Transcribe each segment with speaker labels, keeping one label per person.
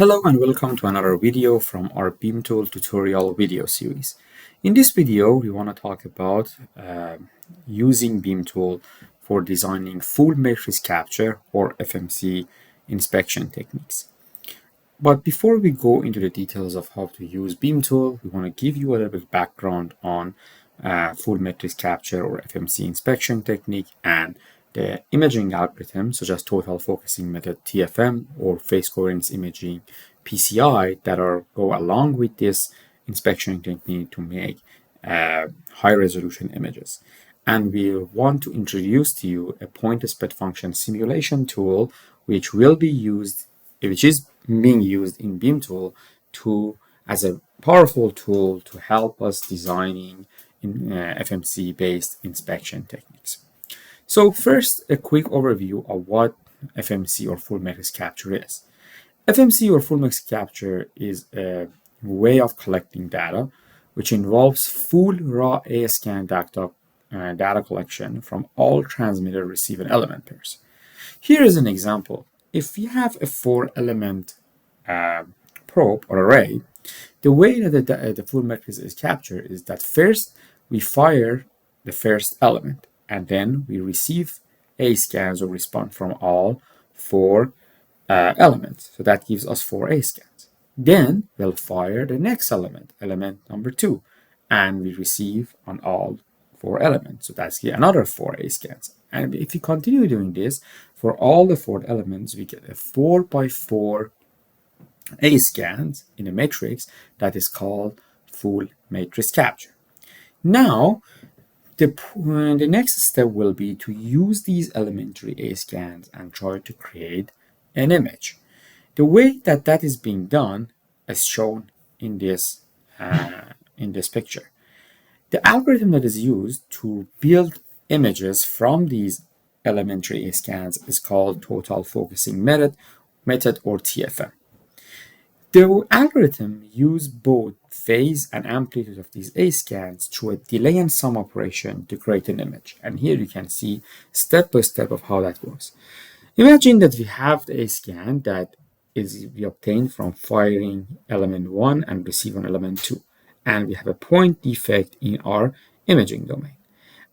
Speaker 1: Hello and welcome to another video from our BeamTool tutorial video series. In this video, we want to talk about using BeamTool for designing full matrix capture or FMC inspection techniques. But before we go into the details of how to use BeamTool, we want to give you a little bit of background on full matrix capture or FMC inspection technique and the imaging algorithms such as total focusing method TFM or phase coherence imaging PCI that go along with this inspection technique to make high resolution images. And we want to introduce to you a point-spread function simulation tool which is being used in BeamTool as a powerful tool to help us designing FMC based inspection techniques. So first, a quick overview of what FMC or full matrix capture is. FMC or full matrix capture is a way of collecting data which involves full raw A-scan data collection from all transmitted receiver element pairs. Here is an example. If we have a 4-element probe or array, the way that the full matrix is captured is that first we fire the first element, and then we receive A-scans or response from all 4 elements. So that gives us 4 A-scans. Then we'll fire the next element number 2, and we receive on all 4 elements. So that's another 4 A-scans. And if we continue doing this, for all the 4 elements, we get a 4 by 4 A-scans in a matrix that is called full matrix capture. Now, the next step will be to use these elementary A-scans and try to create an image. The way that is being done is shown in this picture. The algorithm that is used to build images from these elementary A-scans is called total focusing method or TFM. The algorithm uses both phase and amplitude of these A-scans through a delay and sum operation to create an image. And here you can see step by step of how that works. Imagine that we have the A-scan that we obtained from firing element 1 and receiving element 2. And we have a point defect in our imaging domain.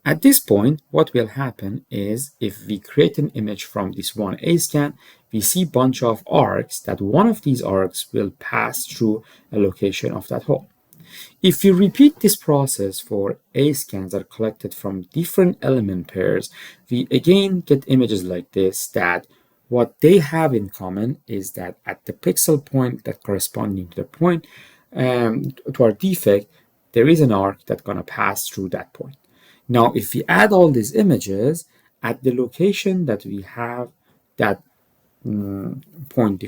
Speaker 1: At this point, what will happen is if we create an image from this one A-scan, we see a bunch of arcs that one of these arcs will pass through a location of that hole. If we repeat this process for A-scans that are collected from different element pairs, we again get images like this that what they have in common is that at the pixel point that corresponding to the point to our defect, there is an arc that's going to pass through that point. Now, if we add all these images at the location that we have that point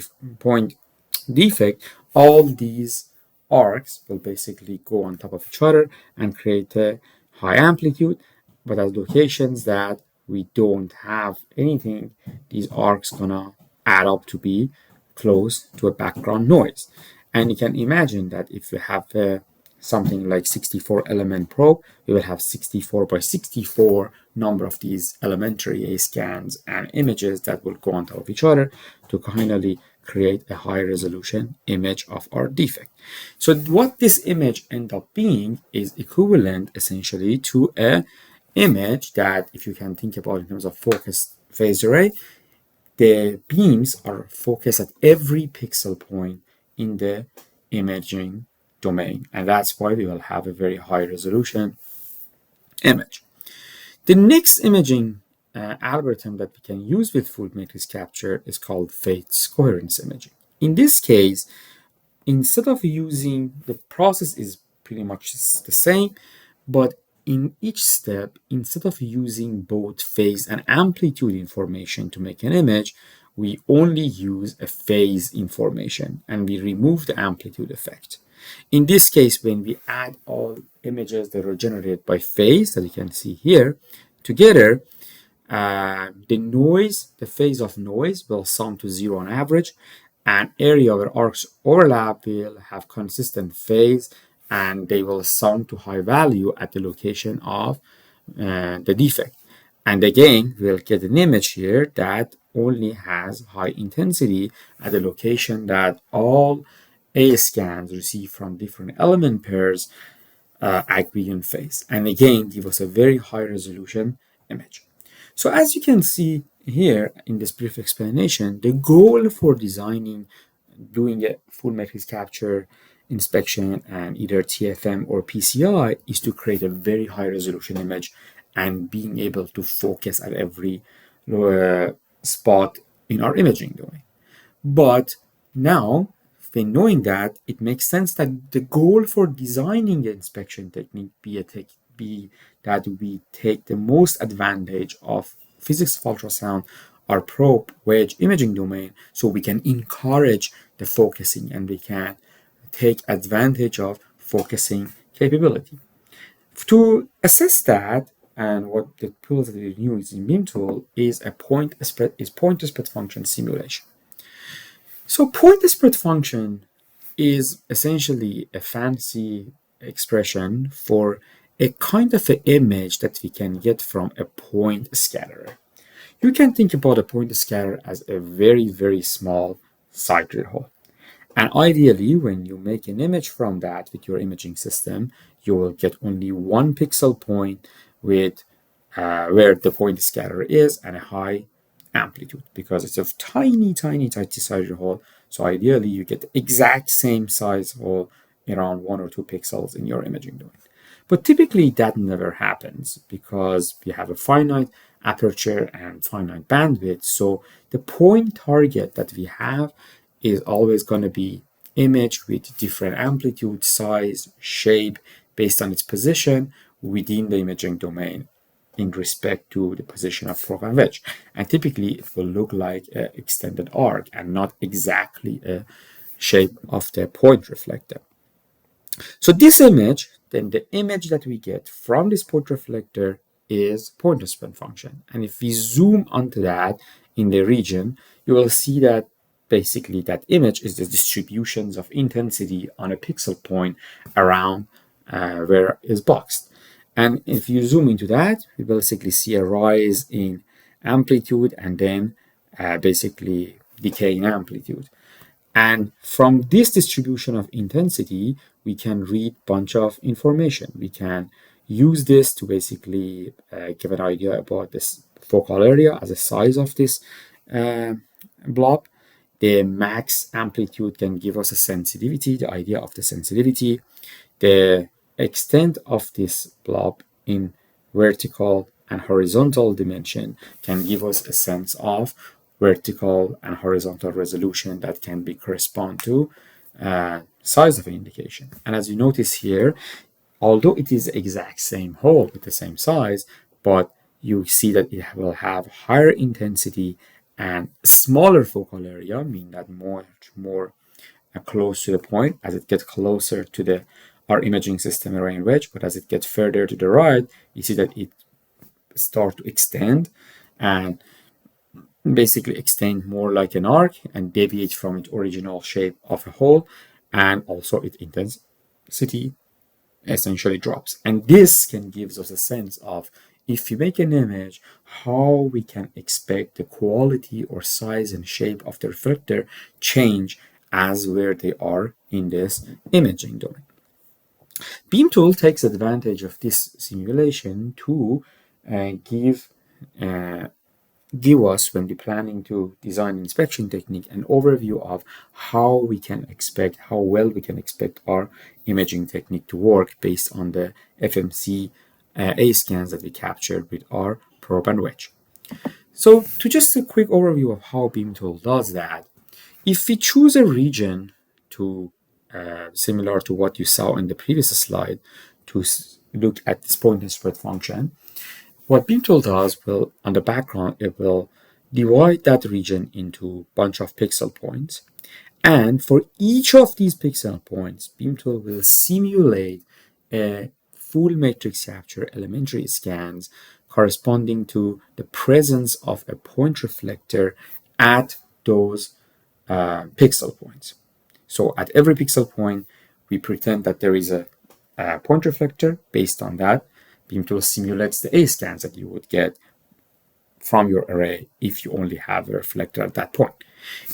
Speaker 1: defect, all these arcs will basically go on top of each other and create a high amplitude. But at locations that we don't have anything, these arcs gonna add up to be close to a background noise. And you can imagine that if you have something like 64 element probe, we will have 64 by 64 number of these elementary A-scans and images that will go on top of each other to finally create a high resolution image of our defect. So what this image end up being is equivalent essentially to a image that, if you can think about in terms of focused phase array, the beams are focused at every pixel point in the imaging domain, and that's why we will have a very high resolution image. The next imaging algorithm that we can use with full matrix capture is called phase coherence imaging. In this case, instead of using, the process is pretty much the same, but in each step, instead of using both phase and amplitude information to make an image, we only use a phase information and we remove the amplitude effect. In this case, when we add all images that are generated by phase, that you can see here, together, the phase of noise will sum to 0 on average, and area where arcs overlap will have consistent phase, and they will sum to high value at the location of the defect. And again, we'll get an image here that only has high intensity at the location that all A scans received from different element pairs agree in phase, and again give us a very high resolution image. So as you can see here in this brief explanation, the goal for doing a full matrix capture inspection and either TFM or PCI is to create a very high resolution image and being able to focus at every spot in our imaging domain. But now, when knowing that, it makes sense that the goal for designing the inspection technique be that we take the most advantage of physics of ultrasound, our probe wedge imaging domain, so we can encourage the focusing and we can take advantage of focusing capability. To assess that, and what the tools that we use in BeamTool is point spread function simulation. So point spread function is essentially a fancy expression for a kind of an image that we can get from a point scatterer. You can think about a point scatter as a very, very small sidereal hole. And ideally, when you make an image from that with your imaging system, you will get only one pixel point with where the point scatter is and a high amplitude because it's a tiny, tiny, tiny size hole. So ideally, you get the exact same size hole around 1 or 2 pixels in your imaging domain. But typically, that never happens because we have a finite aperture and finite bandwidth. So the point target that we have is always going to be image with different amplitude, size, shape based on its position within the imaging domain in respect to the position of probe and wedge. And typically it will look like an extended arc and not exactly a shape of the point reflector. So this image, then the image that we get from this point reflector is point spread function. And if we zoom onto that in the region, you will see that basically that image is the distributions of intensity on a pixel point around where is boxed. And if you zoom into that, you basically see a rise in amplitude and then basically decay in amplitude. And from this distribution of intensity, we can read a bunch of information. We can use this to basically give an idea about this focal area as a size of this blob. The max amplitude can give us a sensitivity, the idea of the sensitivity. The extent of this blob in vertical and horizontal dimension can give us a sense of vertical and horizontal resolution that can be correspond to size of an indication. And as you notice here, although it is the exact same hole with the same size, but you see that it will have higher intensity and smaller focal area, meaning that much more close to the point as it gets closer to our imaging system array and wedge, but as it gets further to the right, you see that it starts to extend and basically extend more like an arc and deviate from its original shape of a hole, and also its intensity essentially drops. And this can give us a sense of, if you make an image, how we can expect the quality or size and shape of the reflector change as where they are in this imaging domain. BeamTool takes advantage of this simulation to give us, when we're planning to design inspection technique, an overview of how well we can expect our imaging technique to work based on the FMC A scans that we captured with our probe and wedge. So to just a quick overview of how BeamTool does that, if we choose a region to similar to what you saw in the previous slide to look at this point spread function, what BeamTool does will, on the background, it will divide that region into a bunch of pixel points. And for each of these pixel points, BeamTool will simulate a full matrix capture elementary scans corresponding to the presence of a point reflector at those pixel points. So at every pixel point, we pretend that there is a point reflector. Based on that, BeamTool simulates the A scans that you would get from your array if you only have a reflector at that point.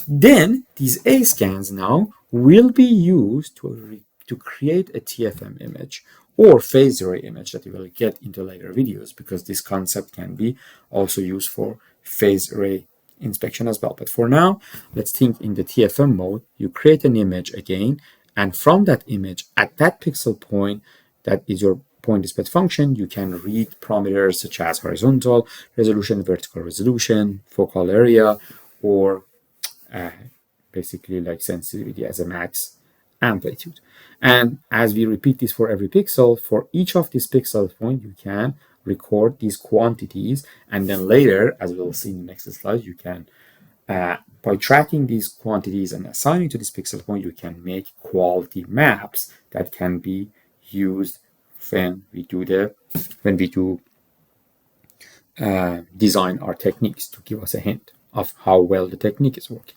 Speaker 1: Then these A scans now will be used to create a TFM image or phase array image that you will get into later videos, because this concept can be also used for phase array inspection as well. But for now, let's think in the TFM mode. You create an image again, and from that image at that pixel point, that is your point dispatch function, you can read parameters such as horizontal resolution, vertical resolution, focal area, or basically like sensitivity as a max amplitude. And as we repeat this for every pixel, for each of these pixel points, you can record these quantities, and then later, as we'll see in the next slide, you can by tracking these quantities and assigning to this pixel point, you can make quality maps that can be used when we do design our techniques, to give us a hint of how well the technique is working.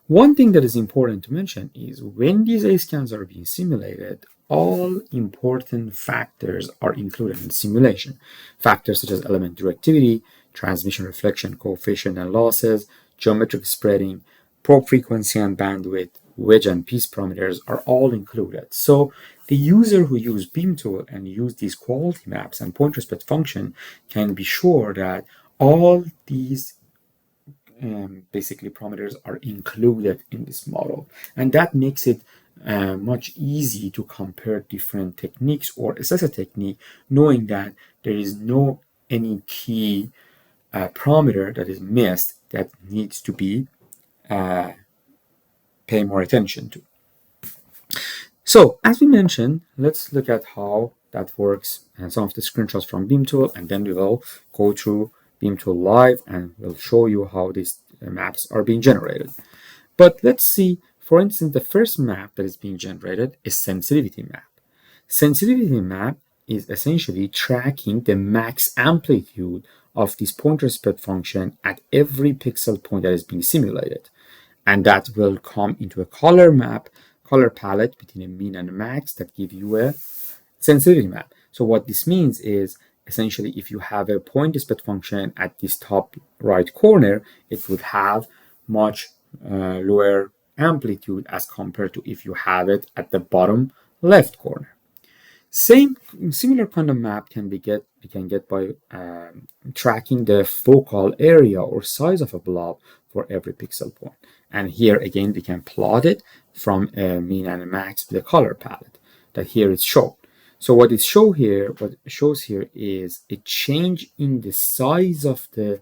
Speaker 1: One thing that is important to mention is when these A scans are being simulated, all important factors are included in the simulation. Factors such as element directivity, transmission reflection coefficient and losses, geometric spreading, probe frequency and bandwidth, wedge and piece parameters are all included. So the user who use BeamTool and use these quality maps and point respect function can be sure that all these basically parameters are included in this model, and that makes it much easy to compare different techniques or assess a technique, knowing that there is no any key parameter that is missed that needs to be pay more attention to. So as we mentioned, let's look at how that works and some of the screenshots from BeamTool, and then we will go through BeamTool live and we'll show you how these maps are being generated. But let's see, for instance, the first map that is being generated is sensitivity map. Sensitivity map is essentially tracking the max amplitude of this point respect function at every pixel point that is being simulated. And that will come into a color palette between a mean and a max that give you a sensitivity map. So what this means is essentially if you have a point dispatch function at this top right corner, it would have much lower amplitude as compared to if you have it at the bottom left corner. Similar kind of map we can get by tracking the focal area or size of a blob for every pixel point. And here again, we can plot it from a mean and a max with a color palette that here is shown. So what it shows here is a change in the size of the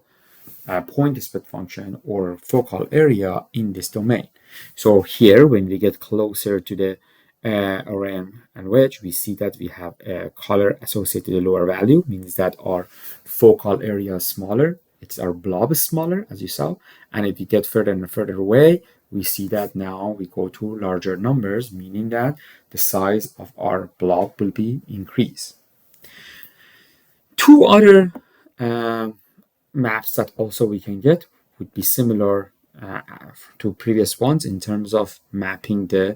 Speaker 1: point dispatch function or focal area in this domain. So here, when we get closer to the array and wedge, we see that we have a color associated with a lower value, means that our focal area is smaller, our blob is smaller, as you saw. And if we get further and further away, we see that now we go to larger numbers, meaning that the size of our blob will be increased. Two other maps that also we can get would be similar to previous ones in terms of mapping the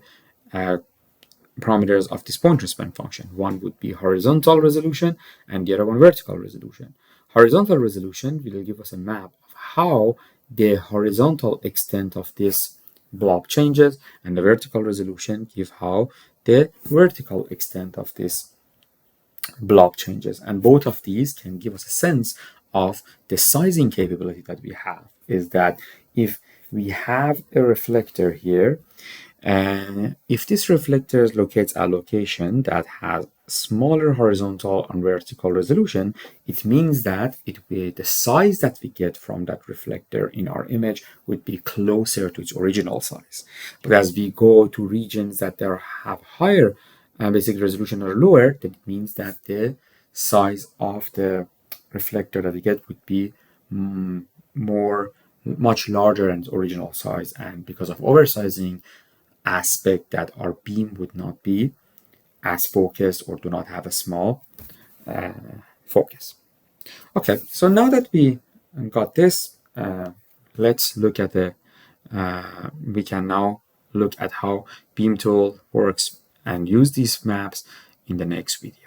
Speaker 1: parameters of this point respect function. One would be horizontal resolution and the other one vertical resolution. Horizontal resolution will give us a map of how the horizontal extent of this blob changes, and the vertical resolution gives how the vertical extent of this blob changes. And both of these can give us a sense of the sizing capability that we have. Is that if we have a reflector here, and if this reflector locates a location that has smaller horizontal and vertical resolution, it means that the size that we get from that reflector in our image would be closer to its original size. But as we go to regions that have higher basic resolution or lower, that means that the size of the reflector that we get would be much larger than its original size, and because of oversizing aspect, that our beam would not be as focused or do not have a small focus. Okay, so now that we got this, let's look at we can now look at how BeamTool works and use these maps in the next video.